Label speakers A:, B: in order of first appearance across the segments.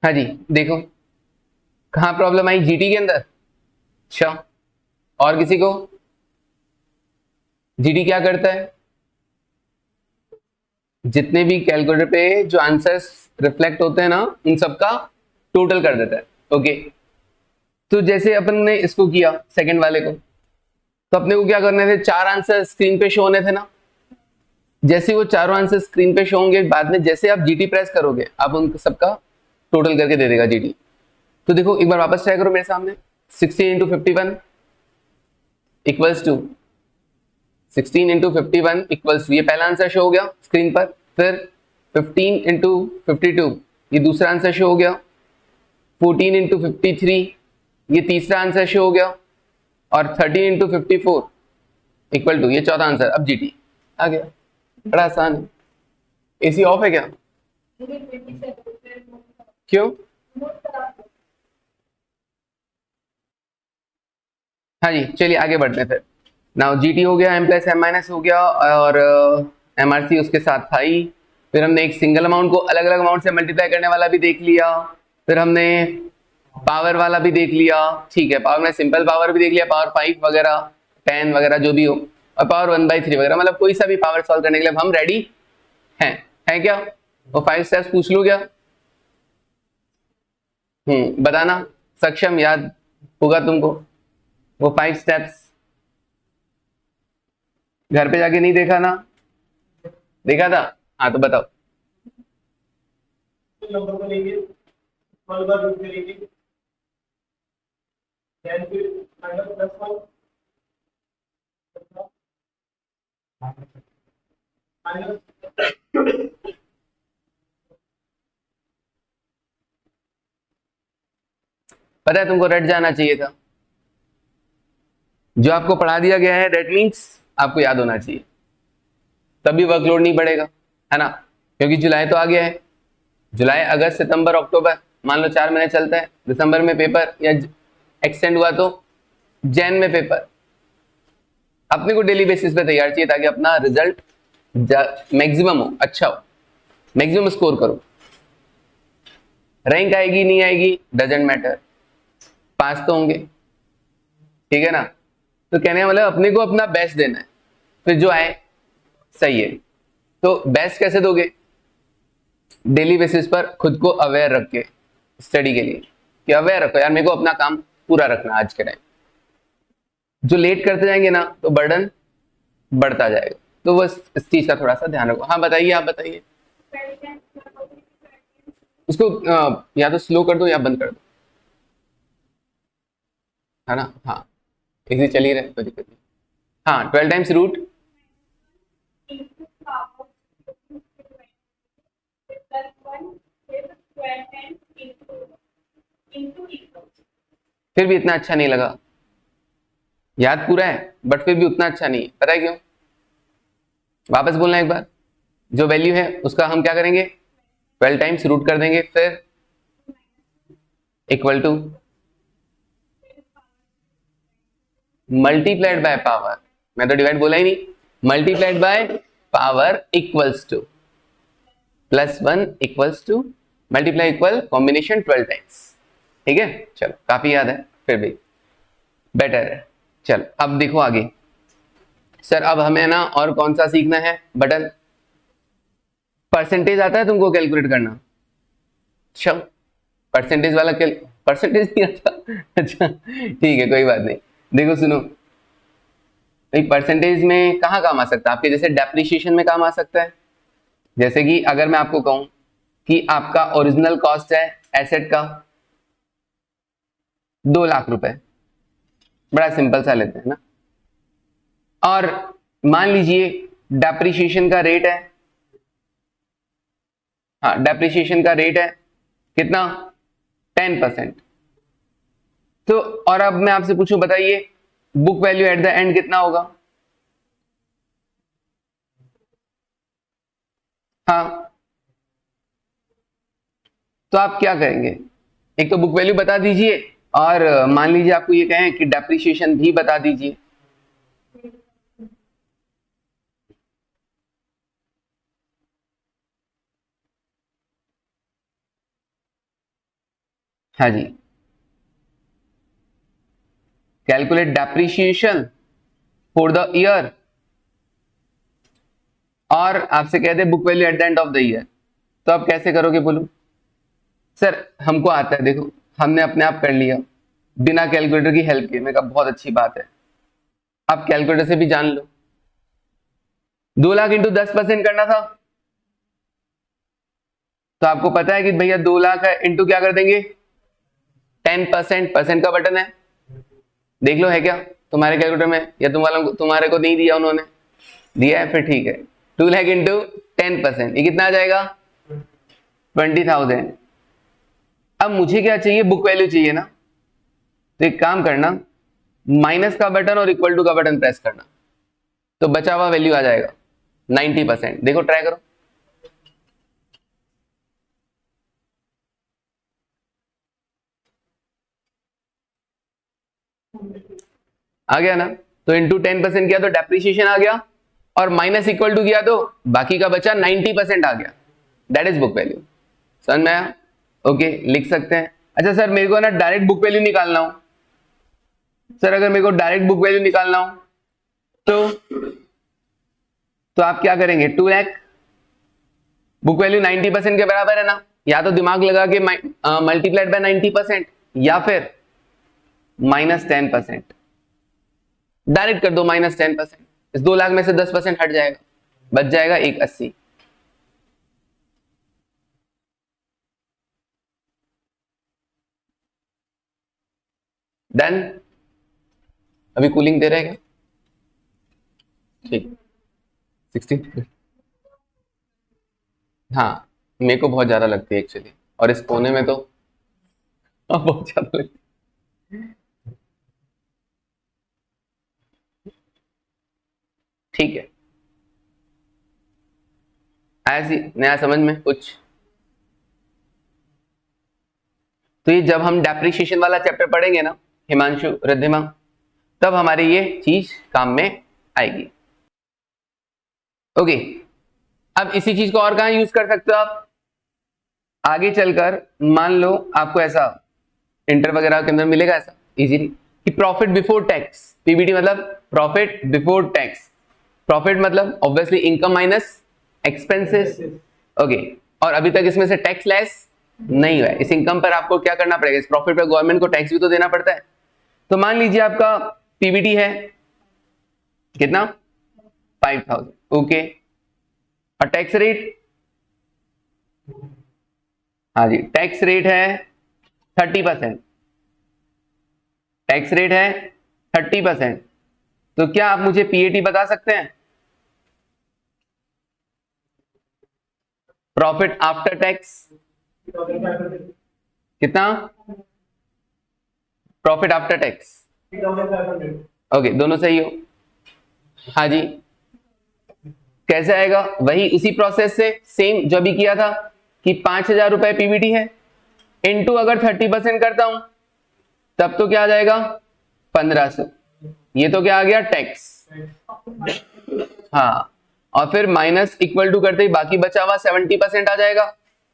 A: हाँ जी, देखो कहाँ प्रॉब्लम आई, जीटी के अंदर। अच्छा, और किसी को? जीटी क्या करता है? जितने भी कैलकुलेटर पे जो आंसर्स रिफ्लेक्ट होते हैं ना, उन सबका टोटल कर देता है। ओके, तो जैसे अपन ने इसको किया सेकंड वाले को, तो अपने को क्या करने थे, चार आंसर स्क्रीन पे शो होने थे ना। जैसे वो चारों आंसर स्क्रीन पे शो होंगे, बाद में जैसे आप जीटी प्रेस करोगे, आप उन सबका टोटल करके दे देगा जीटी। तो देखो एक बार वापस ट्राई करो मेरे सामने। 16 × 51 इक्वल्स टू 16 × 51 इक्वल्स टू, ये पहला आंसर शो हो गया स्क्रीन पर। फिर 15 × 52, ये दूसरा आंसर शो हो गया। 14 × 53, ये तीसरा आंसर शो हो गया। और 13 × 54 इक्वल टू, ये चौथा आंसर। अब जीटी आ गया। बड़ा आसान है। एसी ऑफ है क्या? क्यों? हाँ जी, चलिए आगे बढ़ते हैं फिर। नाउ जीटी हो गया, एम प्लस एम माइनस हो गया, और एमआरसी उसके साथ था ही। फिर हमने एक सिंगल अमाउंट को अलग अलग अमाउंट से मल्टीप्लाई करने वाला भी देख लिया। फिर हमने पावर वाला भी देख लिया। ठीक है, पावर में सिंपल पावर भी देख लिया, पावर 5 वगैरह, 10 वगैरह जो भी हो, और पावर 1/3 वगैरह, मतलब कोई सा भी पावर सॉल्व करने के लिए हम रेडी हैं। है क्या? वो 5 स्टेप्स पूछ लो क्या? बताना सक्षम, याद होगा तुमको वो 5 स्टेप्स? घर पे जाके नहीं देखा ना? देखा था? हाँ तो बताओ। नंबर को लेंगे, वन बार रूट करेंगे, देन फिर माइनस प्लस वन, माइनस, पता है तुमको रट जाना चाहिए था। जो आपको पढ़ा दिया गया है दैट मीन्स आपको याद होना चाहिए, तभी वर्कलोड नहीं बढ़ेगा, है ना? क्योंकि जुलाई तो आ गया है। जुलाई, अगस्त, सितंबर, अक्टूबर, मान लो 4 महीने चलता है। दिसंबर में पेपर या एक्सटेंड हुआ तो जैन में पेपर। अपने को डेली बेसिस पे तैयार चाहिए, ताकि अपना रिजल्ट मैक्सिमम हो, अच्छा हो, मैक्सिमम स्कोर करो। रैंक आएगी नहीं आएगी डजेंट मैटर, पास तो होंगे। ठीक है ना? तो कहने का मतलब अपने को अपना बेस्ट देना है, फिर जो आए सही है। तो बेस्ट कैसे दोगे? डेली बेसिस पर खुद को अवेयर रख के, स्टडी के लिए कि अवेयर रखो यार, मेरे को अपना काम पूरा रखना आज के टाइम। जो लेट करते जाएंगे ना, तो बर्डन बढ़ता जाएगा। तो बस इस चीज का थोड़ा सा ध्यान रखो। हाँ बताइए, आप बताइए। उसको या तो स्लो कर दो या बंद कर दो, है ना? हाँ, इसी चल ही रहे, कोई दिक्कत नहीं। हाँ, 12 टाइम्स रूट। फिर भी इतना अच्छा नहीं लगा, याद पूरा है बट फिर भी उतना अच्छा नहीं है। पता है क्यों? वापस बोलना एक बार। जो वैल्यू है उसका हम क्या करेंगे, 12 टाइम्स रूट कर देंगे, फिर equal to multiplied by power. मैं तो डिवाइड बोला ही नहीं, multiplied by power equals to +1 equals to multiply equal combination 12 times. ठीक है, चलो काफी याद है, फिर भी बेटर है। चलो अब देखो आगे। सर अब हमें ना और कौन सा सीखना है बटन? परसेंटेज आता है तुमको कैलकुलेट करना? अच्छा, परसेंटेज वाला कैल, परसेंटेज नहीं आता? अच्छा ठीक है, कोई बात नहीं। देखो सुनो भाई, परसेंटेज में कहाँ काम आ सकता है आपके? जैसे डेप्रिसिएशन में काम आ सकता है। जैसे कि अगर मैं आपको कहूं कि आपका ओरिजिनल कॉस्ट है एसेट का 2 लाख रुपए, बड़ा सिंपल सा लेते हैं ना। और मान लीजिए डेप्रिसिएशन का रेट है, हाँ डेप्रिसिएशन का रेट है कितना, 10%। तो और अब मैं आपसे पूछूं, बताइए book value at the and कितना होगा? हाँ, तो आप क्या करेंगे? एक तो बुक वैल्यू बता दीजिए, और मान लीजिए आपको ये कहें कि डेप्रिसिएशन भी बता दीजिए। हाँ जी, calculate depreciation for the year, और आपसे कहते हैं book value at the end of the year. तो आप कैसे करोगे बोलो? सर हमको आता है, देखो हमने अपने आप कर लिया बिना कैलकुलेटर की हेल्प के। मैं कहा बहुत अच्छी बात है, आप कैलकुलेटर से भी जान लो। 2 लाख इंटू 10% करना था, तो आपको पता है कि भैया 2 लाख है इंटू क्या कर देंगे 10%, परसेंट का बटन है, देख लो है क्या तुम्हारे कैलकुलेटर में, या तुम्हारे को नहीं दिया उन्होंने, दिया है, फिर ठीक है। 2 लाख इंटू 10%, ये कितना आ जाएगा 20,000। अब मुझे क्या चाहिए, बुक वैल्यू चाहिए ना, तो एक काम करना, माइनस का बटन और इक्वल टू का बटन प्रेस करना, तो बचा हुआ वैल्यू आ जाएगा 90%। देखो ट्राई करो, आ गया ना? तो इंटू 10% किया तो डेप्रिसिएशन आ गया, और माइनस इक्वल टू किया तो बाकी का बचा 90% आ गया, दैट इज बुक वैल्यू। समझ में आया? ओके, लिख सकते हैं। अच्छा सर मेरे को ना डायरेक्ट बुक वैल्यू निकालना हो, सर अगर मेरे को डायरेक्ट बुक वैल्यू निकालना हो तो आप क्या करेंगे, 2 लाख, बुक वैल्यू 90% के बराबर है ना, या तो दिमाग लगा के मल्टीप्लाइड बाय 90%, या फिर -10%, डायरेक्ट कर दो -10%। इस 2 लाख में से 10% हट जाएगा, बच जाएगा 180। डन। अभी कूलिंग दे रहे हैं क्या? ठीक, 16। हाँ मेरे को बहुत ज्यादा लगती है एक्चुअली, और इस कोने में तो बहुत ज्यादा लगती है। ठीक है, ऐसी नया समझ में कुछ? तो ये जब हम डेप्रिसिएशन वाला चैप्टर पढ़ेंगे ना हिमांशु, रिद्धिमा, तब हमारी ये चीज काम में आएगी। ओके, अब इसी चीज को और कहां यूज कर सकते हो आप आगे चलकर? मान लो आपको ऐसा इंटर वगैरह के अंदर मिलेगा ऐसा इजीली कि प्रॉफिट बिफोर टैक्स, पीबीटी मतलब प्रॉफिट बिफोर टैक्स। प्रॉफिट मतलब obviously income minus expenses. Okay, और अभी तक इसमें से टैक्स लेस नहीं हुआ है। इस इनकम पर आपको क्या करना पड़ेगा, इस प्रॉफिट पर गवर्नमेंट को टैक्स भी तो देना पड़ता है। तो मान लीजिए आपका पीबीटी है कितना 5,000, ओके, और टैक्स रेट, हाँ जी टैक्स रेट है 30%, टैक्स रेट है 30%। तो क्या आप मुझे पीएटी बता सकते हैं, प्रॉफिट आफ्टर टैक्स कितना, प्रॉफिट आफ्टर टैक्स? ओके, दोनों सही हो। हाँ जी, कैसे आएगा, वही इसी प्रोसेस से सेम जो भी किया था कि 5,000 रुपए पीबीटी है, इनटू अगर 30% करता हूं तब तो क्या आ जाएगा 1,500, ये तो क्या आ गया टैक्स, हाँ, और फिर माइनस इक्वल टू करते ही बाकी बचा हुआ 70% आ जाएगा।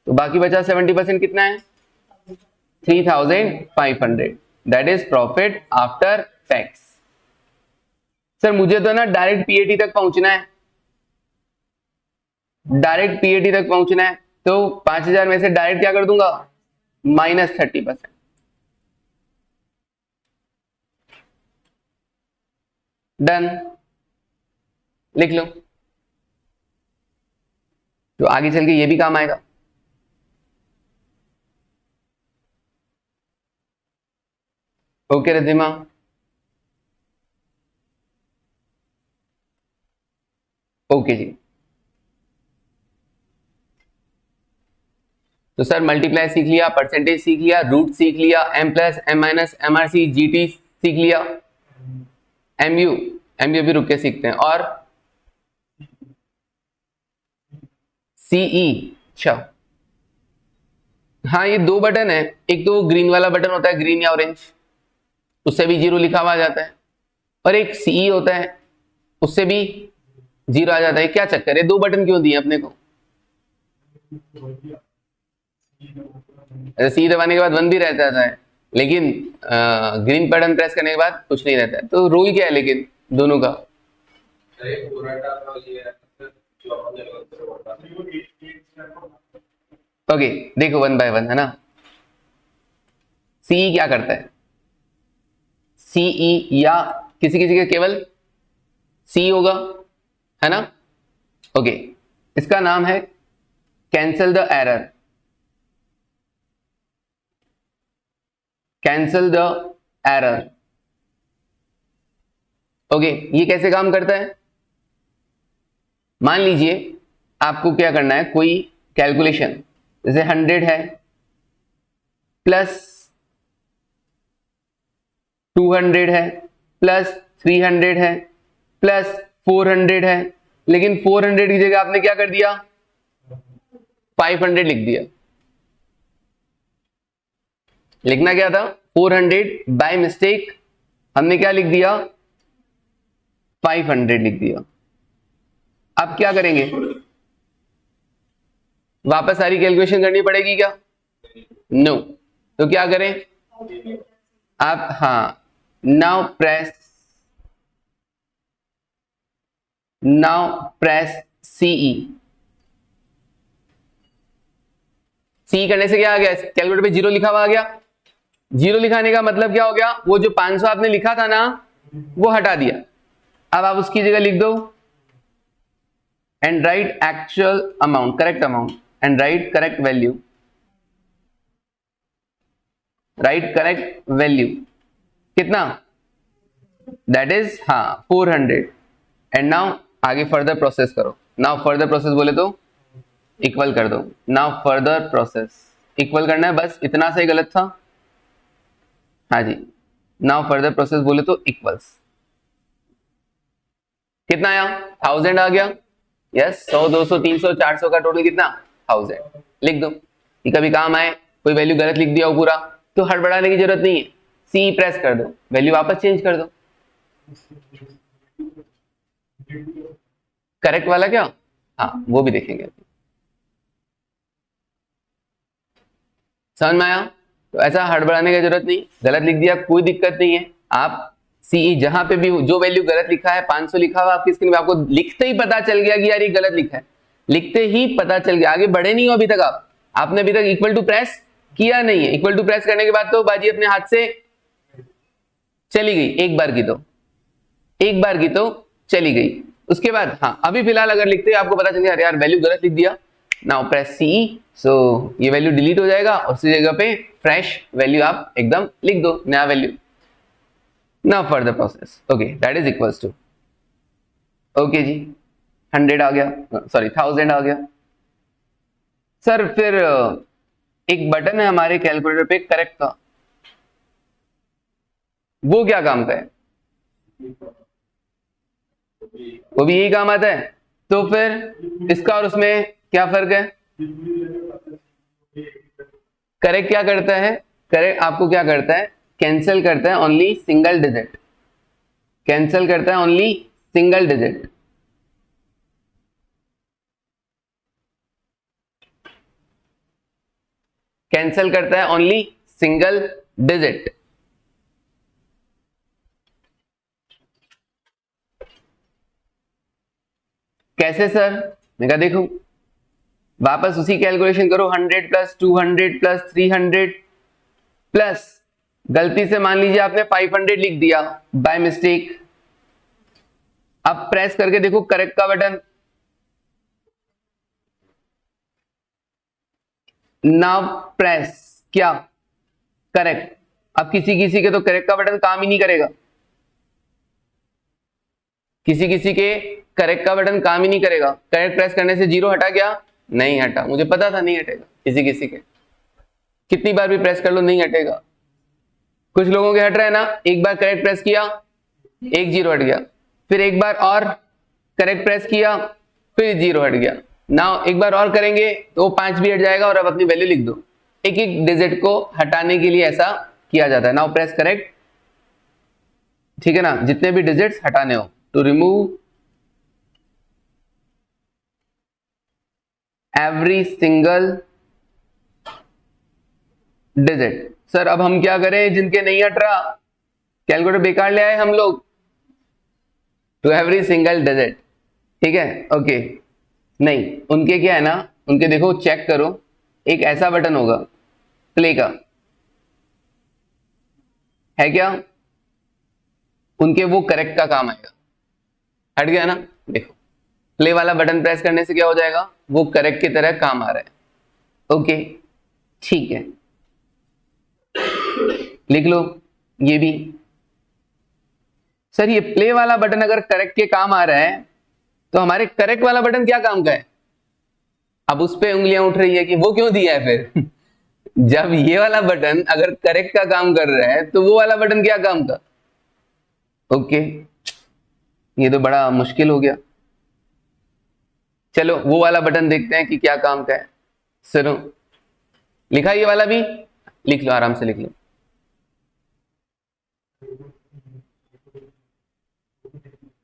A: तो बाकी बचा 70% कितना है 3,500, that is profit after tax. Sir मुझे तो ना डायरेक्ट पीएटी तक पहुंचना है, डायरेक्ट पीएटी तक पहुंचना है, तो 5,000 में से डायरेक्ट क्या कर दूंगा -30%। डन, लिख लो, तो आगे चल के ये भी काम आएगा। ओके रिद्धिमा, ओके जी। तो सर मल्टीप्लाई सीख लिया, परसेंटेज सीख लिया, रूट सीख लिया, M plus M minus M R C G T सीख लिया, एमयू, एमयू भी रुक के सीखते हैं, और सीई। अच्छा हाँ, ये 2 बटन है, एक तो ग्रीन वाला बटन होता है, ग्रीन या ऑरेंज, उससे भी 0 लिखा हुआ आ जाता है, और एक सीई होता है उससे भी 0 आ जाता है। क्या चक्कर है, 2 बटन क्यों दिए अपने को? सी दबाने के बाद 1 भी रह जाता है, लेकिन ग्रीन बटन प्रेस करने के बाद कुछ नहीं रहता है। तो रूल क्या है लेकिन दोनों का? ओके देखो 1 बाय 1 है ना। सीई क्या करता है? सीई या किसी किसी का केवल सी होगा, है ना। ओके इसका नाम है cancel the error. Cancel the error. Okay ये कैसे काम करता है? मान लीजिए आपको क्या करना है, कोई कैलकुलेशन, जैसे 100 है प्लस 200 है प्लस 300 है प्लस 400 है, लेकिन 400 की जगह आपने क्या कर दिया, 500 लिख दिया। लिखना क्या था, 400, बाय मिस्टेक हमने क्या लिख दिया, 500 लिख दिया। अब क्या करेंगे, वापस सारी कैलकुलेशन करनी पड़ेगी क्या? नो। तो क्या करें आप, हाँ नाउ प्रेस सीई। सी करने से क्या आ गया, कैलकुलेटर पे 0 लिखा हुआ आ गया। 0 लिखाने का मतलब क्या हो गया, वो जो 500 आपने लिखा था ना वो हटा दिया। अब आप उसकी जगह लिख दो and right actual amount, correct amount, and right correct value, right correct value कितना, दैट इज हाँ 400। एंड नाउ आगे फर्दर प्रोसेस करो। नाउ फर्दर प्रोसेस बोले तो इक्वल कर दो। नाउ फर्दर प्रोसेस इक्वल करना है, बस इतना सा ही गलत था। हाँ जी, नाउ फर्दर प्रोसेस बोले तो इक्वल्स, कितना आया, 1000 आ गया। यस 100 200 300 400 का टोटल कितना, 1000 लिख दो। ये कभी काम आए, कोई वैल्यू गलत लिख दिया हो पूरा, तो हड़बड़ाने की जरूरत नहीं है, सी प्रेस कर दो, वैल्यू वापस चेंज कर दो। करेक्ट वाला क्या, हाँ वो भी देखेंगे। समझ में आया? तो ऐसा हड़बड़ाने की जरूरत नहीं, गलत लिख दिया कोई दिक्कत नहीं है। आप सीई जहां पे भी जो वैल्यू गलत लिखा है, 500 लिखा हुआ आपकी स्क्रीन में, आपको लिखते ही पता चल गया कि यार ये गलत लिखा है, लिखते ही पता चल गया, आगे बढ़े नहीं हो अभी तक आपने अभी तक इक्वल टू प्रेस किया नहीं है। इक्वल टू प्रेस करने के बाद तो बाजी अपने हाथ से चली गई, एक बार की तो चली गई। उसके बाद हाँ अभी फिलहाल अगर लिखते हैं आपको पता चल गया यार वैल्यू गलत लिख दिया, नाउ प्रेस सी, सो ये वैल्यू डिलीट हो जाएगा और उसी जगह पे फ्रेश वैल्यू आप एकदम लिख दो, नया value. Now further process, okay that is equals to, okay जी 100 आ गया, सॉरी 1000 आ गया। सर फिर एक बटन है हमारे कैलकुलेटर पे करेक्ट का, वो क्या काम का है, वो भी यही काम आता है। तो फिर इसका और उसमें क्या फर्क है, करेक्ट क्या करता है, करेक्ट आपको क्या करता है, कैंसिल करता है ओनली सिंगल डिजिट, कैंसिल करता है ओनली सिंगल डिजिट। कैंसिल करता है ओनली सिंगल डिजिट। कैसे सर, मैं कहा देखो वापस उसी कैलकुलेशन करो, 100 प्लस 200 प्लस 300 प्लस गलती से मान लीजिए आपने 500 लिख दिया बाय मिस्टेक। अब प्रेस करके देखो करेक्ट का बटन, नाउ प्रेस क्या, करेक्ट। अब किसी किसी के तो करेक्ट का बटन काम ही नहीं करेगा, किसी किसी के करेक्ट का बटन काम ही नहीं करेगा। करेक्ट प्रेस करने से 0 हटा क्या, नहीं हटा, मुझे पता था नहीं हटेगा। किसी किसी के कितनी बार भी प्रेस कर लो नहीं हटेगा। कुछ लोगों के हट रहा है ना, एक बार करेक्ट प्रेस किया 1 0 हट गया, फिर एक बार और करेक्ट प्रेस किया फिर 0 हट गया। नाउ एक बार और करेंगे तो 5 भी हट जाएगा और अब अपनी वैल्यू लिख दो। एक एक डिजिट को हटाने के लिए ऐसा किया जाता है। नाउ प्रेस करेक्ट, ठीक है ना, जितने भी डिजिट्स हटाने हो, to remove every single digit. Sir अब हम क्या करें, जिनके नहीं हट रहा, कैलकुलेटर बेकार ले आए हम लोग, टू एवरी सिंगल डिजिट। ठीक है, ओके। नहीं, उनके क्या है ना, उनके देखो चेक करो, एक ऐसा बटन होगा प्ले का, है क्या, उनके वो करेक्ट का काम आएगा। हट गया ना, देखो प्ले वाला बटन प्रेस करने से क्या हो जाएगा, वो करेक्ट की तरह काम आ रहा है। ओके, ठीक है, लिख लो ये भी। सर ये प्ले वाला बटन अगर करेक्ट के काम आ रहा है, तो हमारे करेक्ट वाला बटन क्या काम का है? अब उस पे उंगलियां उठ रही है कि वो क्यों दिया है फिर जब ये वाला बटन अगर करेक्ट का काम कर रहा है, तो वो वाला बटन क्या काम का? ओके, ये तो बड़ा मुश्किल हो गया। चलो वो वाला बटन देखते हैं कि क्या काम का है। सुनो, लिखा ये वाला भी, लिख लो, आराम से लिख लो।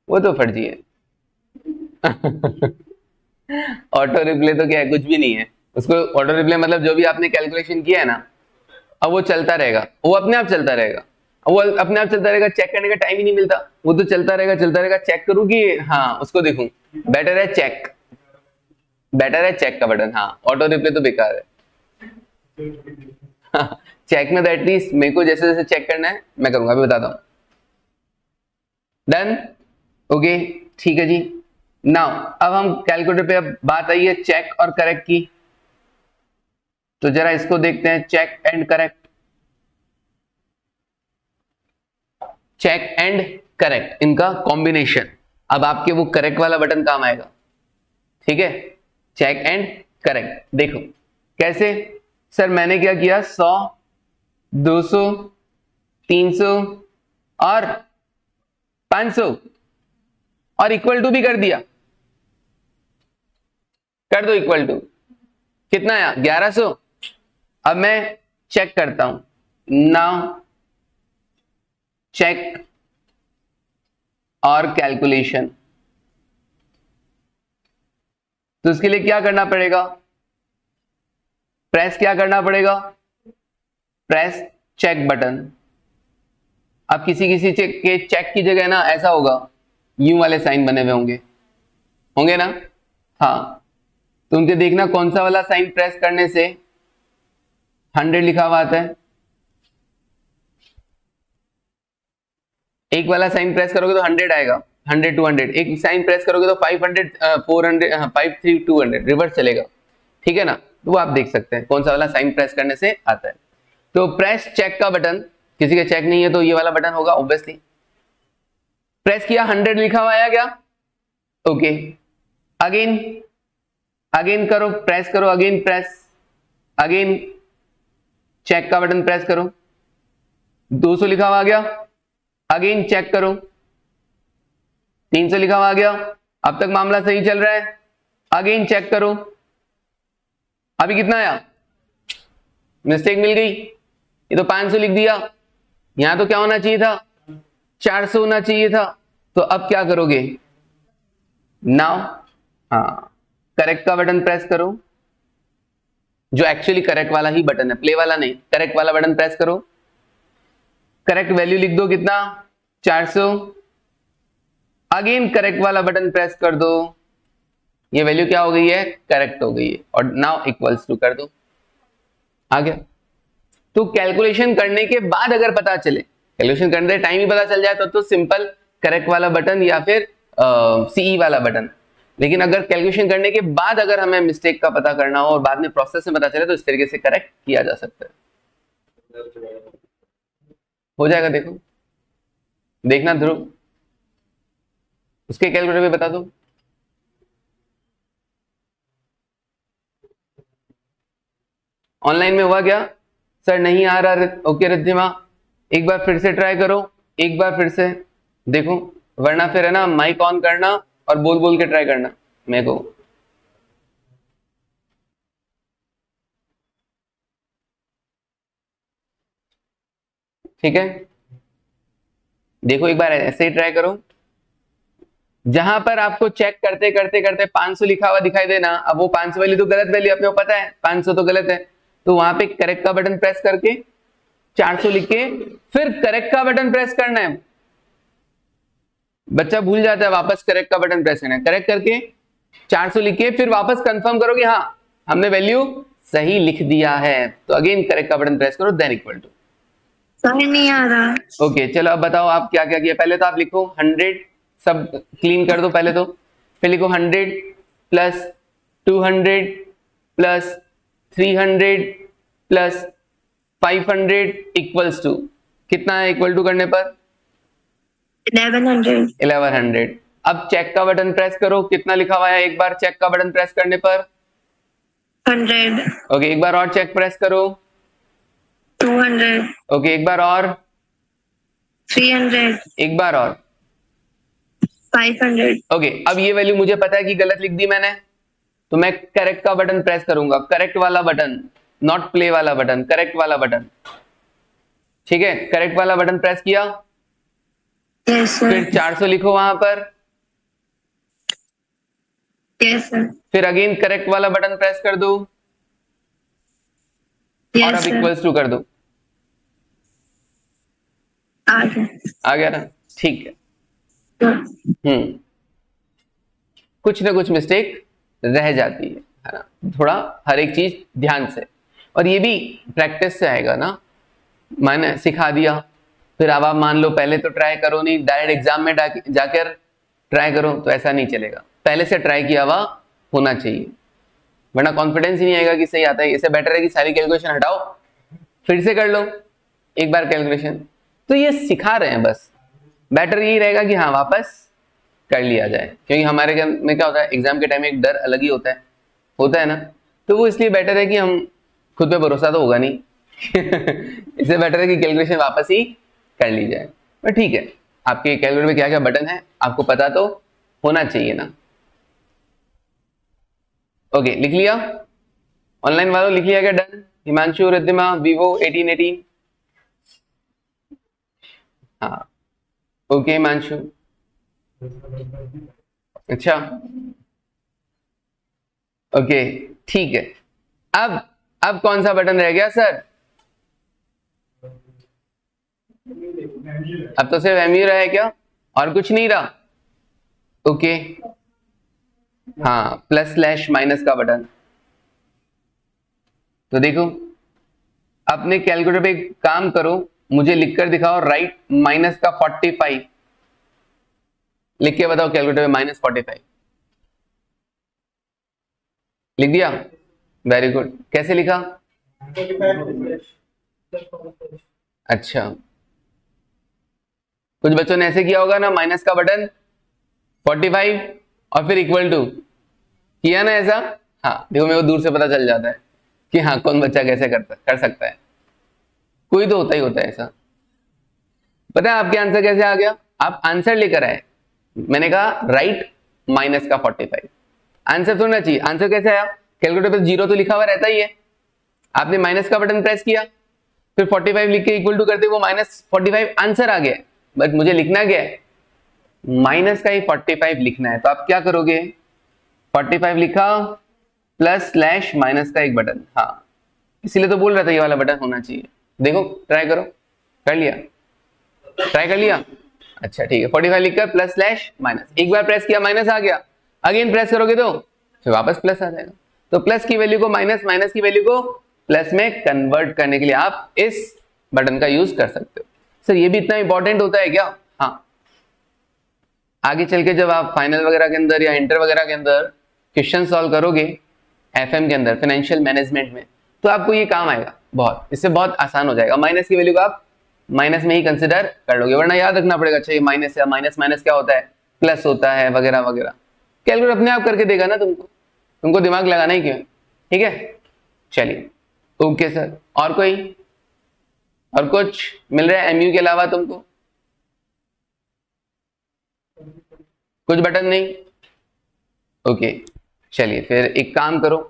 A: वो तो फर्जी है ऑटो रिप्ले तो क्या है, कुछ भी नहीं है। उसको ऑटो रिप्ले मतलब जो भी आपने कैलकुलेशन किया है ना, अब वो चलता रहेगा, वो अपने आप चलता रहेगा। वो अपने आप चलता रहेगा, चेक करने का टाइम ही नहीं मिलता, वो तो चलता रहेगा चलता रहेगा। चेक करूँ कि हाँ उसको देखूं, बेटर है चेक, बेटर है चेक का बटन। हाँ, ऑटो रिप्ले तो बेकार है चेक में तो एटलीस्ट मेरे को जैसे जैसे चेक करना है मैं करूंगा, अभी बताता हूं। डन, ओके, ठीक है जी। नाउ अब हम कैलकुलेटर पे, अब बात आई है चेक और करेक्ट की, तो जरा इसको देखते हैं, check and correct. Check and correct, इनका कॉम्बिनेशन, अब आपके वो करेक्ट वाला बटन काम आएगा। ठीक है, चेक एंड करेक्ट। देखो कैसे, सर मैंने क्या किया, 100, 200, 300 और 500 और इक्वल टू भी कर दिया। कर दो इक्वल टू, कितना आया, 1100। अब मैं चेक करता हूं, नाउ चेक और कैलकुलेशन। तो इसके लिए क्या करना पड़ेगा, प्रेस क्या करना पड़ेगा, प्रेस चेक बटन। अब किसी किसी चेक के चेक की जगह ना ऐसा होगा, यू वाले साइन बने हुए होंगे, होंगे ना। हाँ, तो उनके देखना कौन सा वाला साइन प्रेस करने से 100 लिखा हुआ आता है। एक वाला साइन प्रेस करोगे तो 100 आएगा, 100 200। एक साइन प्रेस करोगे तो 500 400 53 200 रिवर्स चलेगा। ठीक है ना, तो वो आप देख सकते हैं कौन सा वाला साइन प्रेस करने से आता है। तो प्रेस चेक का बटन, किसी का चेक नहीं है तो ये वाला बटन होगा ऑब्वियसली। प्रेस किया, 100 लिखा हुआ आया क्या, ओके। अगेन, अगेन करो, प्रेस करो, अगेन प्रेस, अगेन चेक का बटन प्रेस करो, 200 लिखा हुआ आ गया, अगेन चेक करो, 300 लिखा हुआ आ गया। अब तक मामला सही चल रहा है, अगेन चेक करो, अभी कितना आया, मिस्टेक मिल गई, ये तो 500 लिख दिया, यहां तो क्या होना चाहिए था, 400 होना चाहिए था। तो अब क्या करोगे, नाउ हाँ करेक्ट का बटन प्रेस करो, जो एक्चुअली करेक्ट वाला ही बटन है, प्ले वाला नहीं, करेक्ट वाला बटन प्रेस करो, करेक्ट वैल्यू लिख दो, कितना, 400। अगेन करेक्ट वाला बटन प्रेस कर दो, ये वैल्यू क्या हो गई है, करेक्ट हो गई है, और नाउ इक्वल्स टू कर दो, आ गया। तो कैलकुलेशन करने के बाद अगर पता चले, कैलकुलेशन करने टाइम ही पता चल जाए तो सिंपल करेक्ट वाला बटन या फिर सीई वाला बटन। लेकिन अगर कैलकुलेशन करने के बाद अगर हमें मिस्टेक का पता करना हो और बाद में प्रोसेस में पता चले, तो इस तरीके से करेक्ट किया जा सकता है। हो जाएगा, देखो देखना ध्रुव, उसके कैलकुलेटर पे बता दो। ऑनलाइन में हुआ क्या, सर नहीं आ रहा, ओके रिद्धिमा, एक बार फिर से ट्राई करो, एक बार फिर से देखो, वरना फिर है ना माइक ऑन करना और बोल बोल के ट्राई करना मेरे को। ठीक है, देखो एक बार ऐसे ही ट्राई करो, जहां पर आपको चेक करते करते करते 500 लिखा हुआ दिखाई देना, अब वो 500 वैल्यू तो गलत वैल्यू, अपने को पता है 500 तो गलत है, तो वहां पे करेक्ट का बटन प्रेस करके 400 लिख के फिर करेक्ट का बटन प्रेस करना है। बच्चा भूल जाता है, वापस करेक्ट का बटन प्रेस करना है। करेक्ट करके 400 लिख के फिर वापस कंफर्म करो कि हाँ हमने वैल्यू सही लिख दिया है, तो अगेन करेक्ट का बटन प्रेस करो, देन इक्वल टू।
B: समझ नहीं आ रहा।
A: ओके चलो अब बताओ आप क्या क्या किया। पहले तो आप लिखो 100, सब क्लीन कर दो पहले तो। फिर लिखो 100 plus 200 plus 300 plus 500 equals to कितना है? इक्वल टू करने पर
B: 1100।
A: 1100। अब चेक का बटन प्रेस करो, कितना लिखा हुआ है? एक बार चेक का बटन प्रेस करने पर
B: 100।
A: ओके, एक बार और चेक प्रेस करो।
B: 200।
A: ओके, एक बार और।
B: 300।
A: एक बार और।
B: 500।
A: ओके, अब ये वैल्यू मुझे पता है कि गलत लिख दी मैंने, तो मैं करेक्ट का बटन प्रेस करूंगा। करेक्ट वाला बटन, नॉट प्ले वाला बटन, करेक्ट वाला बटन। ठीक है, करेक्ट वाला बटन प्रेस किया।
B: Yes sir.
A: फिर 400 लिखो वहां पर।
B: Yes sir.
A: फिर अगेन करेक्ट वाला बटन प्रेस कर दो और
B: यस
A: अब
B: सर।
A: इक्वल्स टू कर दो। आ गया ना? ठीक है। कुछ ना कुछ मिस्टेक रह जाती है ना, थोड़ा हर एक चीज ध्यान से, और ये भी प्रैक्टिस से आएगा ना। मैंने सिखा दिया, फिर अब आप मान लो पहले तो ट्राई करो नहीं, डायरेक्ट एग्जाम में जाकर ट्राई करो, तो ऐसा नहीं चलेगा। पहले से ट्राई किया हुआ होना चाहिए, वरना कॉन्फिडेंस ही नहीं आएगा कि सही आता है। इससे बेटर है कि सारी कैलकुलेशन हटाओ, फिर से कर लो एक बार कैलकुलेशन। तो ये सिखा रहे हैं बस, बेटर यही रहेगा कि हाँ वापस कर लिया जाए, क्योंकि हमारे में क्या होता है, एग्जाम के टाइम एक डर अलग ही होता है ना। तो वो इसलिए बेटर है कि हम, खुद पे भरोसा तो होगा नहीं इससे बेटर है कि कैलकुलेशन वापस ही कर ली जाए। पर ठीक है, आपके कैलकुलेटर में क्या क्या बटन है आपको पता तो होना चाहिए ना। ओके, लिख लिया? ऑनलाइन वालों लिख लिया क्या? डन? हिमांशु, रिद्धिमा, वीवो 1818। हाँ ओके हिमांशु, अच्छा ओके ठीक है। अब कौन सा बटन रह गया सर? अब तो सिर्फ एमयू रहा है क्या, और कुछ नहीं रहा? ओके, हाँ प्लस स्लैश माइनस का बटन। तो देखो, अपने कैलकुलेटर पे एक काम करो, मुझे लिखकर दिखाओ, राइट माइनस का 45। लिख के बताओ कैलकुलेटर पे -45। लिख दिया? Very good. कैसे लिखा? अच्छा, कुछ बच्चों ने ऐसे किया होगा ना, माइनस का बटन 45 और फिर इक्वल टू किया ना ऐसा। हाँ देखो, मेरे को दूर से पता चल जाता है कि हाँ कौन बच्चा कैसे कर सकता है। कोई तो होता है ऐसा। पता है आपके आंसर कैसे आ गया? आप आंसर लेकर आए, मैंने कहा राइट माइनस का 45। आंसर तो ना चाहिए, आंसर कैसे आया? कैलकुलेटर पे 0 तो लिखा हुआ रहता ही है, आपने माइनस का बटन प्रेस किया, फिर 45 लिख के इक्वल टू करते वो -45 आंसर आ गया। बट मुझे लिखना क्या है? माइनस का ही 45 लिखना है। तो आप क्या करोगे? 45 लिखा प्लस स्लैश माइनस का एक बटन। हाँ इसीलिए तो बोल रहा था ये वाला बटन होना चाहिए। देखो ट्राई करो, कर लिया? ट्राई कर लिया? अच्छा ठीक है, 45 लिखकर प्लस स्लैश माइनस, एक बार प्रेस किया माइनस आ गया, अगेन प्रेस करोगे तो फिर वापस प्लस आ जाएगा। तो प्लस की वैल्यू को माइनस, माइनस की वैल्यू को प्लस में कन्वर्ट करने के लिए आप इस बटन का यूज कर सकते हो। सर ये भी इतना इंपॉर्टेंट होता है क्या? हाँ, आगे चल के जब आप फाइनल वगैरह के अंदर या इंटर वगैरह के अंदर क्वेश्चन सॉल्व करोगे, एफएम के अंदर, फाइनेंशियल मैनेजमेंट में, तो आपको ये काम आएगा बहुत, इससे बहुत आसान हो जाएगा। माइनस की वैल्यू को आप माइनस में ही कंसिडर कर लोगे, वरना याद रखना पड़ेगा अच्छा ये माइनस है, माइनस माइनस क्या होता है, प्लस होता है वगैरह वगैरह। कैलकुलेटर अपने आप करके देगा ना तुमको दिमाग लगाना ही क्यों है। ठीक है, चलिए ओके सर। और कोई, और कुछ मिल रहा है एमयू के अलावा तुमको? कुछ बटन नहीं? ओके चलिए फिर एक काम करो,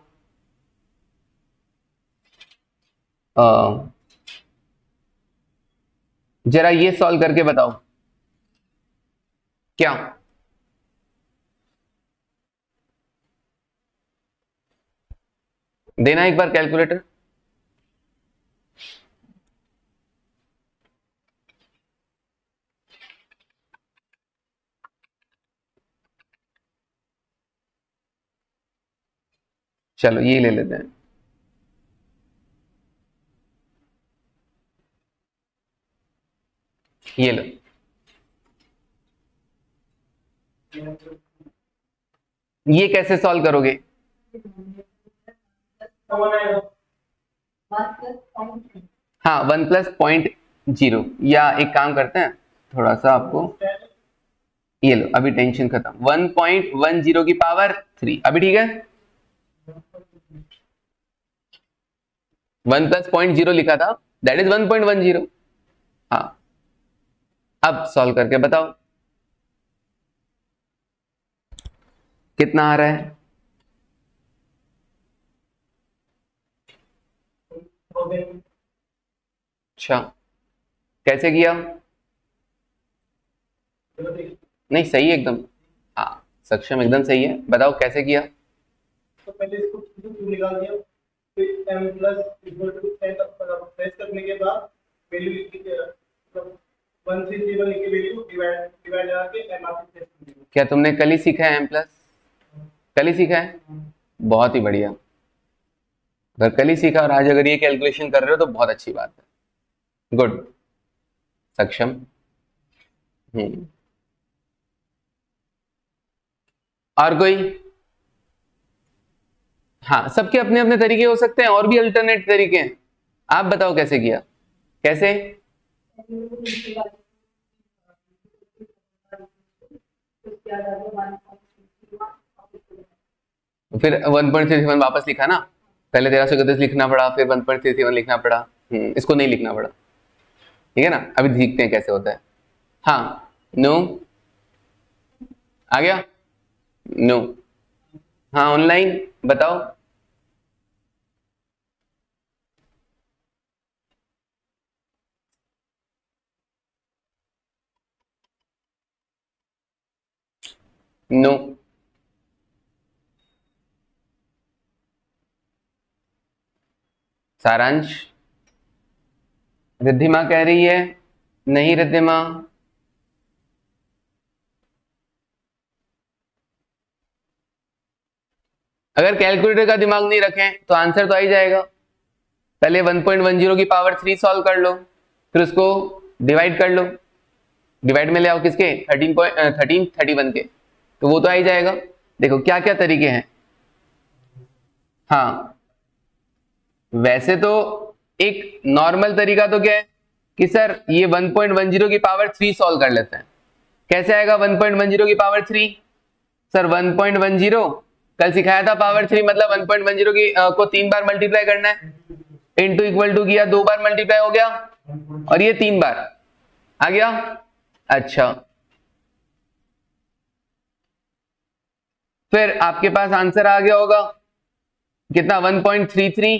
A: जरा ये सॉल्व करके बताओ क्या। देना एक बार कैलकुलेटर। चलो ये ले लेते हैं। ये लो, ये कैसे सॉल्व करोगे? हाँ 1+0, या एक काम करते हैं थोड़ा सा आपको, ये लो अभी टेंशन खत्म, 1.10 की पावर 3, अभी ठीक है। 1+0 लिखा था, दैट इज 1.10। हाँ अब सॉल्व करके बताओ कितना आ रहा है। अच्छा कैसे किया? नहीं सही है एकदम, हाँ सक्षम एकदम सही है, बताओ कैसे किया?
C: तो पहले इसको क्यू निकाल दिया, फिर m plus equal to n press करने के बाद वैल्यू लिख के मतलब 1 से 0 लिख के वैल्यू डिवाइड लगा के m आप प्रेस कर दिया।
A: क्या तुमने कल ही सीखा है m+? कल ही सीखा है, बहुत ही बढ़िया। अगर कल ही सीखा और आज अगर ये कैलकुलेशन कर रहे हो तो बहुत अच्छी बात है, गुड सक्षम। और कोई? हाँ सबके अपने अपने तरीके हो सकते हैं, और भी अल्टरनेट तरीके हैं, आप बताओ कैसे किया? कैसे? फिर 1.331 वापस लिखा ना, पहले 1331 लिखना पड़ा, फिर 1.331 लिखना पड़ा। इसको नहीं लिखना पड़ा, ठीक है ना। अभी देखते हैं कैसे होता है। हाँ नो आ गया, नो हाँ ऑनलाइन बताओ। नो सारांश, रिद्धिमा कह रही है नहीं। रिद्धिमा अगर कैलकुलेटर का दिमाग नहीं रखें तो आंसर तो आ ही जाएगा। पहले 1.10 की पावर 3 सॉल्व कर लो, फिर उसको डिवाइड कर लो, डिवाइड में ले आओ किसके 1331 के, तो वो तो आ ही जाएगा। देखो क्या क्या तरीके हैं। हाँ वैसे तो एक नॉर्मल तरीका तो क्या है कि सर ये 1.10 की पावर 3 सॉल्व कर लेते हैं। कैसे आएगा 1.10 की पावर 3? सर 1.10 कल सिखाया था, पावर 3 मतलब 1.10 की को 3 बार मल्टीप्लाई करना है, इनटू इक्वल टू किया, 2 बार मल्टीप्लाई हो गया, और ये 3 बार आ गया। अच्छा फिर आपके पास आंसर आ गया होगा कितना, 1.331,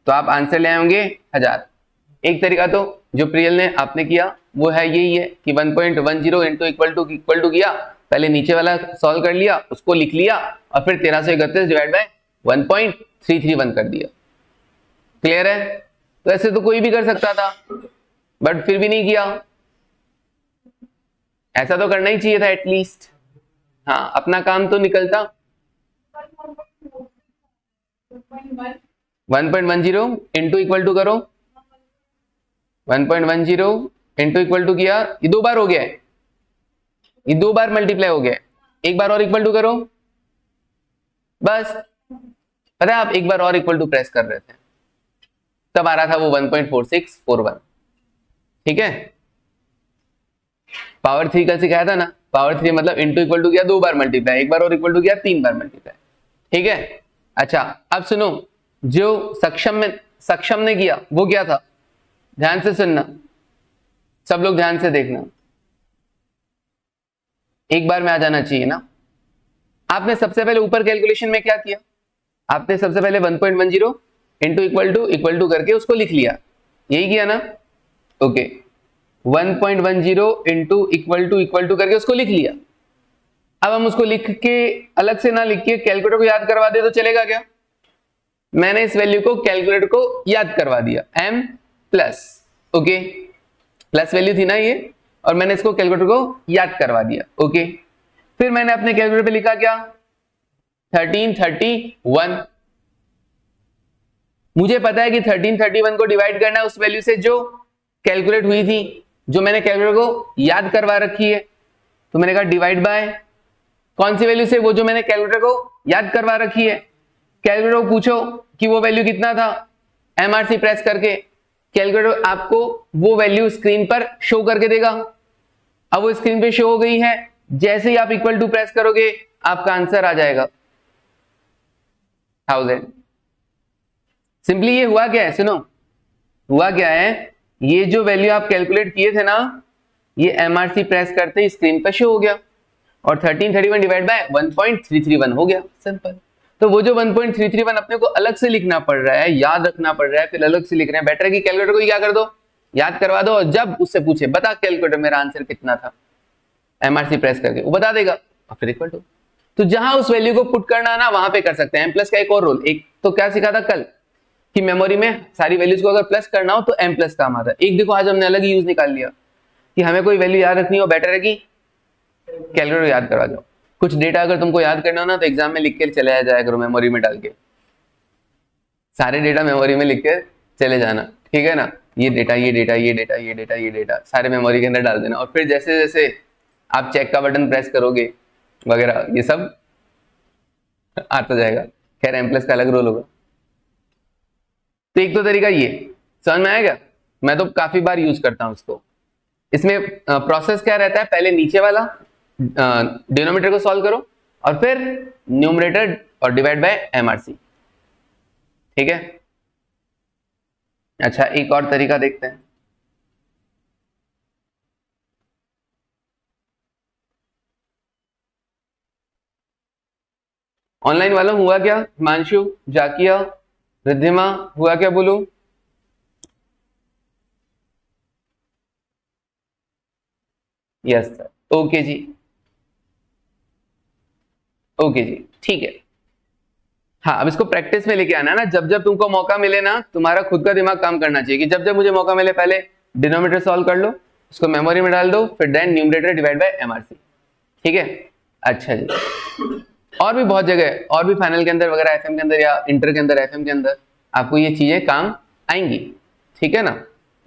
A: तो आप आंसर ले आएंगे 1000। एक तरीका तो जो प्रियल ने आपने किया वो है यही है कि 1.10 इंटू इक्वल टू किया, पहले नीचे वाला सॉल्व कर लिया, उसको लिख लिया, और फिर 1331 डिवाइड बाय 1.331 कर दिया। क्लियर है? तो ऐसे तो कोई भी कर सकता था, बट फिर भी नहीं किया। ऐसा तो करना ही चाहिए था एटलीस्ट, हाँ अपना काम तो निकलता। 1.10 इंटू इक्वल टू करो, 1.10 इंटू इक्वल टू किया, ये 2 बार हो गया है, ये 2 बार मल्टीप्लाई हो गया है, एक बार और इक्वल टू करो, बस। पता है आप एक बार और इक्वल टू प्रेस कर रहे थे तब आ रहा था वो 1.4641, ठीक है। पावर 3 कल सिखाया था ना, पावर 3 मतलब इंटू इक्वल टू किया, 2 बार मल्टीप्लाई, एक बार और इक्वल टू किया, 3 बार मल्टीप्लाई, ठीक है। अच्छा अब सुनो, जो सक्षम ने किया वो क्या था, ध्यान से सुनना, सब लोग ध्यान से देखना, एक बार में आ जाना चाहिए ना। आपने सबसे पहले ऊपर कैलकुलेशन में क्या किया, आपने सबसे पहले 1.10 इंटू इक्वल टू करके उसको लिख लिया, यही किया ना। ओके 1.10 इंटू इक्वल टू करके उसको लिख लिया। अब हम उसको लिख के अलग से ना लिख के कैलकुलेटर को याद करवा दे तो चलेगा क्या? मैंने इस वैल्यू को कैलकुलेटर को याद करवा दिया, m plus, okay plus value थी ना ये, और मैंने इसको कैलकुलेटर को याद करवा दिया, ओके। फिर मैंने अपने कैलकुलेटर पे लिखा क्या, 1331। मुझे पता है कि 1331 को डिवाइड करना है उस वैल्यू से जो कैलकुलेट हुई थी, जो मैंने कैलकुलेटर को याद करवा रखी है। तो मैंने कहा डिवाइड बाय कौन सी वैल्यू से, वो जो मैंने कैलकुलेटर को याद करवा रखी है। कैलकुलेटर को पूछो कि वो वैल्यू कितना था, एमआरसी प्रेस करके कैलकुलेटर आपको वो वैल्यू स्क्रीन पर शो करके देगा। अब वो स्क्रीन पे शो हो गई है, जैसे ही आप इक्वल टू प्रेस करोगे आपका आंसर आ जाएगा 1000। सिंपली ये हुआ क्या है, सुनो, हुआ क्या है, ये जो वैल्यू आप कैलकुलेट किए थे ना, ये एमआरसी प्रेस करते ही स्क्रीन पर शो हो गया और 1331 डिवाइड बाय 1.331 हो गया, सिंपल। तो वो जो 1.331 अपने को अलग से लिखना पड़ रहा है, याद रखना पड़ रहा है, फिर अलग से लिख रहे हैं, बेटर है कि कैलकुलेटर को ही क्या कर दो, याद करवा दो, और जब उससे पूछे बता कैलकुलेटर मेरा आंसर कितना था, एमआरसी प्रेस करके वो बता देगा और फिर इक्वल टू। तो जहां उस वैल्यू को पुट करना ना वहां पे कर सकते हैं। एम प्लस का एक और रूल, एक तो क्या सीखा था कल कि मेमोरी में सारी वैल्यूज को अगर प्लस करना हो तो एम प्लस काम आता है। एक देखो आज हमने अलग ही यूज निकाल लिया कि हमें कोई वैल्यू याद रखनी हो, बेटर है कि कैलकुलेटर याद करवा दो। कुछ डेटा अगर तुमको याद करना हो ना तो एग्जाम में लिख के चले जाया करो, मेमोरी में डाल के, सारे डेटा मेमोरी में लिख के चले जाना, ठीक है ना। ये डेटा, ये डेटा, ये डेटा, ये डेटा, ये डेटा सारे मेमोरी के अंदर डाल देना, और फिर जैसे जैसे आप चेक का बटन प्रेस करोगे वगैरह ये सब आता जाएगा। खैर एम प्लस का अलग रोल होगा। तो एक तो तरीका ये समझ में आएगा, मैं तो काफी बार यूज करता हूं उसको। इसमें प्रोसेस क्या रहता है, पहले नीचे वाला डिनोमिनेटर को सॉल्व करो और फिर न्यूमरेटर और डिवाइड बाय एमआरसी, ठीक है। अच्छा एक और तरीका देखते हैं। ऑनलाइन वाला हुआ क्या, हिमांशु, जाकिया, रिद्धिमा, हुआ क्या बोलो। यस सर, ओके जी, ओके जी, ठीक है। हाँ अब इसको प्रैक्टिस में लेके आना है ना, जब जब तुमको मौका मिले ना, तुम्हारा खुद का दिमाग काम करना चाहिए कि जब जब मुझे मौका मिले पहले डिनोमिनेटर सॉल्व कर लो, उसको मेमोरी में डाल दो, फिर then numerator divide by MRC, ठीक है। अच्छा जी, और भी बहुत जगह, और भी फाइनल के अंदर वगैरह, एफएम के अंदर या इंटर के अंदर, एफएम के अंदर आपको ये चीजें काम आएंगी, ठीक है ना।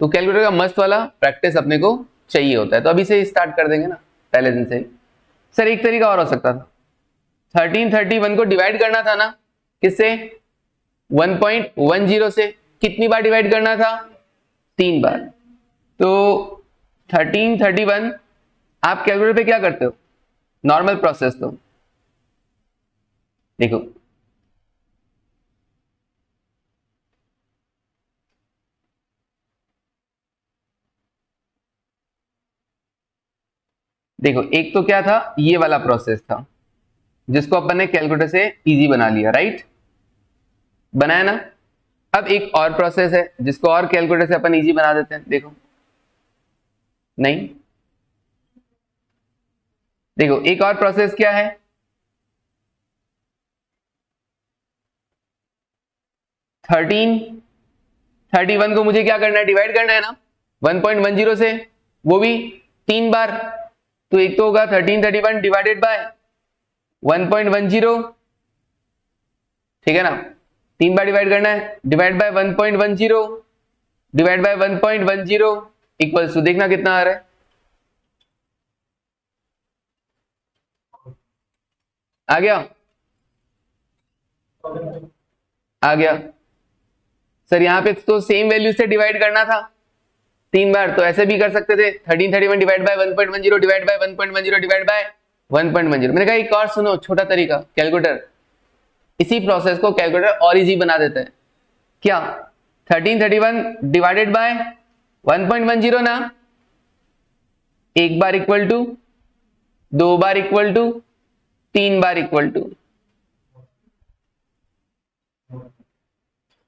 A: तो कैलकुलेटर का मस्त वाला प्रैक्टिस अपने को चाहिए होता है, तो अभी से स्टार्ट कर देंगे ना, पहले दिन से ही। सर एक तरीका और हो सकता था, 1331 को डिवाइड करना था ना, किससे, 1.10 से, कितनी बार डिवाइड करना था, 3 बार। तो 1331 आप कैलकुलेटर पे क्या करते हो, नॉर्मल प्रोसेस, तो देखो देखो एक तो क्या था, ये वाला प्रोसेस था जिसको अपन ने कैलकुलेटर से इजी बना लिया, राइट, बनाया ना। अब एक और प्रोसेस है जिसको और कैलकुलेटर से अपन इजी बना देते हैं, देखो नहीं, देखो एक और प्रोसेस क्या है, 1331 को मुझे क्या करना है, डिवाइड करना है ना 1.10 से, वो भी 3 बार। तो एक तो होगा 1331 डिवाइडेड बाय 1.10, ठीक है ना, 3 बार डिवाइड करना है, divide by 1.10 divide by 1.10 equals to, देखना कितना आ रहा है, आ गया, आ गया। सर यहाँ पे तो सेम वैल्यू से डिवाइड करना था 3 बार, तो ऐसे भी कर सकते थे, 1331 divide by 1.10 divide by 1.10 divide by 1.10। मैंने कहा एक और सुनो छोटा तरीका, कैलकुलेटर इसी प्रोसेस को कैलकुलेटर और इजी बना देता है। क्या, 1331 डिवाइडेड बाय 1.10 ना, एक बार इक्वल टू, 2 बार इक्वल टू, 3 बार इक्वल टू,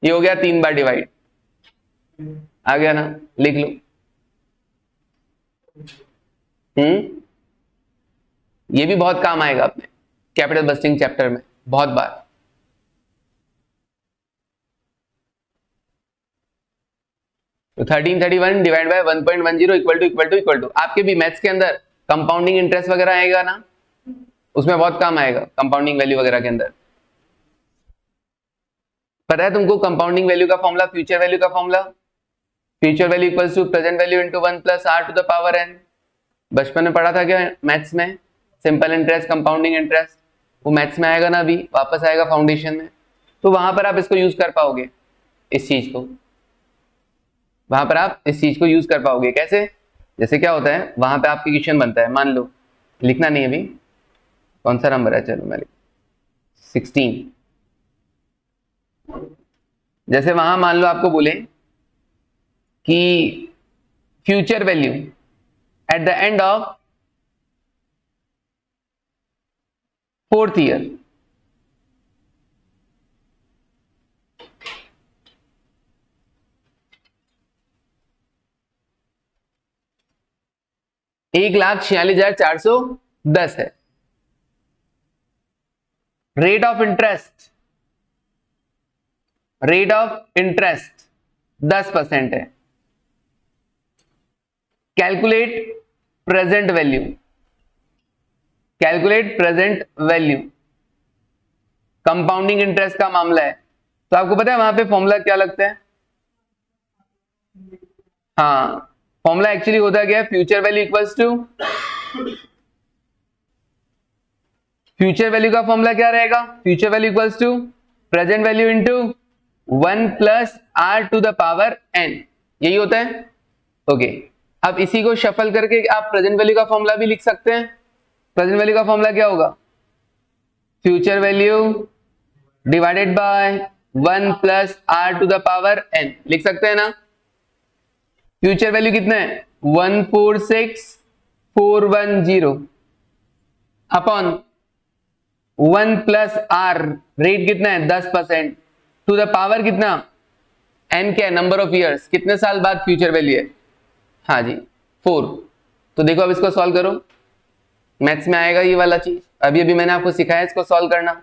A: ये हो गया 3 बार डिवाइड, आ गया ना, लिख लो। ये भी बहुत काम आएगा अपने कैपिटल बस्टिंग चैप्टर में बहुत बार। तो 1331 डिवाइड बाय 1.10 इक्वल टू आपके भी मैथ्स के अंदर कंपाउंडिंग इंटरेस्ट वगैरह आएगा ना, उसमें बहुत काम आएगा कंपाउंडिंग वैल्यू वगैरह के अंदर। पता है तुमको कंपाउंडिंग वैल्यू का फॉर्मूला, फ्यूचर वैल्यू का formula? Future value equals to present value into 1 plus r to the power n। बचपन में पढ़ा था क्या मैथ्स में? सिंपल इंटरेस्ट, कंपाउंडिंग इंटरेस्ट, वो मैथ्स में आएगा ना, अभी वापस आएगा फाउंडेशन में, तो वहां पर आप इसको यूज कर पाओगे, इस चीज को वहां पर आप इस चीज को यूज कर पाओगे। कैसे? जैसे क्या होता है, वहां पे आपकी क्वेश्चन बनता है, मान लो, लिखना नहीं है अभी, कौन सा नंबर है, चलो मैं 16। जैसे वहां मान लो आपको बोले कि future value at the end of 4th year, $1,46,410 है। रेट ऑफ इंटरेस्ट 10% है। Calculate present value, compounding interest का मामला है, तो आपको पता है वहां पे फॉर्मूला क्या लगता है? हाँ, फॉर्मूला एक्चुअली होता क्या है, future value equals to, future value का फॉर्मूला क्या रहेगा? Future value equals to present value into 1 plus r to the power n, यही होता है। ओके, अब इसी को शफल करके आप प्रेजेंट वैल्यू का फॉर्मूला भी लिख सकते हैं। प्रेजेंट वैल्यू का फॉर्मूला क्या होगा? Future value divided by 1 plus r to the power n, लिख सकते हैं ना। फ्यूचर वैल्यू कितना है? 146,410 अपॉन 1 प्लस आर, रेट कितना है? 10%, टू द पावर कितना? n क्या है? नंबर ऑफ ईयर्स, कितने साल बाद फ्यूचर वैल्यू है? हाँ जी 4। तो देखो अब इसको सॉल्व करो, मैथ्स में आएगा ये वाला चीज, अभी अभी मैंने आपको सिखाया इसको सॉल्व करना।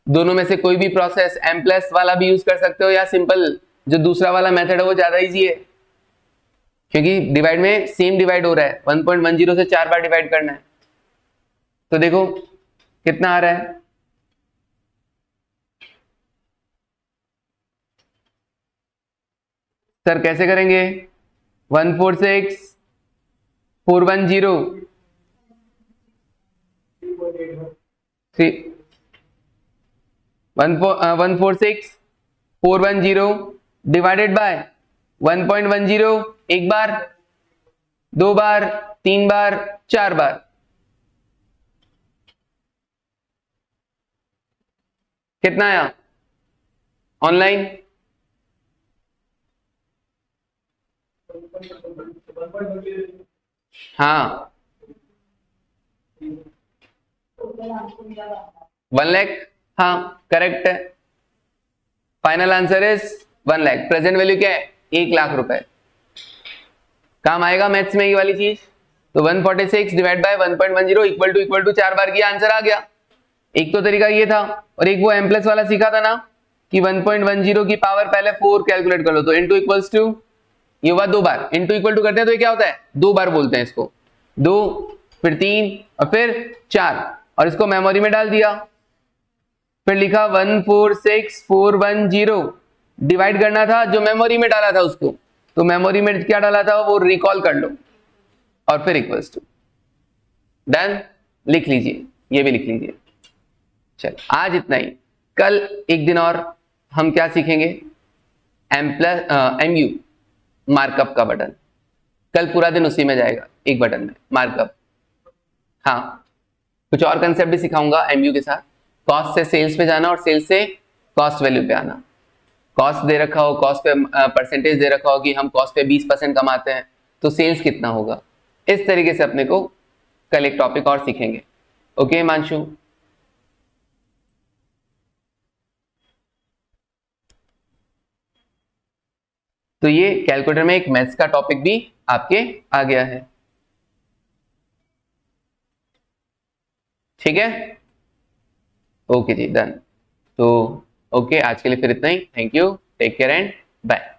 A: दोनों में से कोई भी प्रोसेस, m प्लस वाला भी यूज कर सकते हो, या सिंपल जो दूसरा वाला मेथड है वो ज्यादा इजी है, क्योंकि डिवाइड में सेम डिवाइड हो रहा है, 1.10 से 4 बार डिवाइड करना है। तो देखो कितना आ रहा है, सर कैसे करेंगे? 146,410 146,410 डिवाइडेड बाय 1.10, एक बार, 2 बार, 3 बार, 4 बार, कितना आया ऑनलाइन? हाँ 1 लाख, हाँ करेक्ट है। Final answer is 1 lakh. Present value क्या है? 1 लाख रुपए। काम आएगा मैथ्स में ये वाली चीज। तो 146 डिवाइड बाय 1.10 इक्वल टू 4 बार किया, आंसर आ गया। एक तो तरीका ये था, और एक वो m प्लस वाला सीखा था ना कि 1.10 की पावर पहले 4 कैलकुलेट कर लो, तो इनटू इक्वल्स टू, ये हुआ 2 बार, इनटू इक्वल टू करते हैं तो ये क्या होता है? 2 बार बोलते हैं इसको, 2 फिर 3 और फिर 4, और इसको मेमोरी में डाल दिया, फिर लिखा 146,410, डिवाइड करना था जो मेमोरी में डाला था उसको, तो मेमोरी में क्या डाला था वो रिकॉल कर लो, और फिर इक्वल्स टू, डन। लिख लीजिए, ये भी लिख लीजिए। चल आज इतना ही, कल एक दिन और हम क्या सीखेंगे? MU मार्कअप का बटन, कल पूरा दिन उसी में जाएगा, एक बटन में मार्कअप। हाँ, कुछ और कंसेप्ट भी सिखाऊंगा MU के साथ। कॉस्ट से सेल्स पे जाना और सेल्स से कॉस्ट वैल्यू पे आना। कॉस्ट दे रखा हो, कॉस्ट पे परसेंटेज दे रखा हो कि हम कॉस्ट पे 20% कमाते हैं, तो सेल्स कितना होगा, इस तरीके से अपने को कल एक टॉपिक और सीखेंगे। ओके हिमांशु, तो ये कैलकुलेटर में एक मैथ्स का टॉपिक भी आपके आ गया है। ठीक है, ओके जी, डन। तो ओके, आज के लिए फिर इतना ही। Thank you, take care and bye.